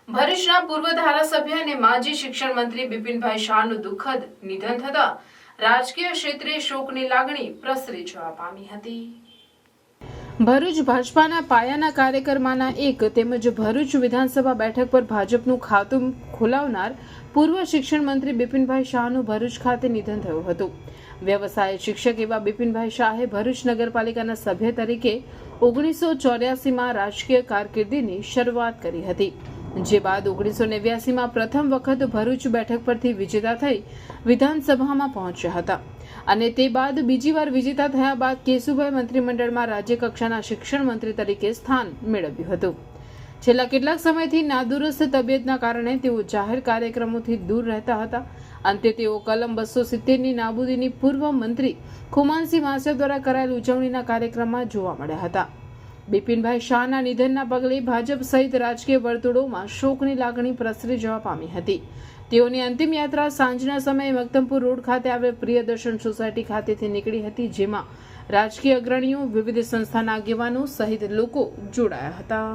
ભરૂચના પૂર્વ ધારાસભ્ય અને માજી શિક્ષણ મંત્રી બિપિનભાઈ શાહનું દુઃખદ નિધન થતા રાજકીય ક્ષેત્રે શોકની લાગણી પ્રસરી જવા પામી હતી. ભરૂચ ભાજપાના પાયાના કાર્યકરમાંના એક તેમજ ભરૂચ વિધાનસભા બેઠક પર ભાજપનું ખાતું ખોલાવનાર પૂર્વ શિક્ષણ મંત્રી બિપિનભાઈ શાહનું ભરૂચ ખાતે નિધન થયું હતું. વ્યવસાય શિક્ષક એવા બિપિનભાઈ શાહે ભરૂચ નગરપાલિકાના સભ્ય તરીકે 1984માં રાજકીય કારકિર્દીની શરૂઆત કરી હતી, જે બાદ 1989માં પ્રથમ વખત ભરૂચ બેઠક પરથી વિજેતા થઈ વિધાનસભામાં પહોંચ્યા હતા અને તે બાદ બીજી વાર વિજેતા થયા બાદ કેશુભાઈ મંત્રીમંડળમાં રાજ્યકક્ષાના શિક્ષણ મંત્રી તરીકે સ્થાન મેળવ્યું હતું. છેલ્લા કેટલાક સમયથી નાદુરસ્ત તબિયતના કારણે તેઓ જાહેર કાર્યક્રમોથી દૂર રહેતા હતા. અંતે તેઓ કલમ 270ની નાબૂદીની પૂર્વ મંત્રી ખુમાનસિંહ માસિયા દ્વારા કરાયેલ ઉજવણીના કાર્યક્રમમાં જોવા મળ્યા હતા. બિપિનભાઈ શાહના નિધનના પગલે ભાજપ સહિત રાજકીય વર્તુળોમાં શોકની લાગણી પ્રસરી જવા પામી હતી. તેઓની અંતિમ યાત્રા સાંજના સમયે મક્તમપુર રોડ ખાતે આવેલ પ્રિયદર્શન સોસાયટી ખાતેથી નીકળી હતી, જેમાં રાજકીય અગ્રણીઓ, વિવિધ સંસ્થાના આગેવાનો સહિત લોકો જોડાયા હતા.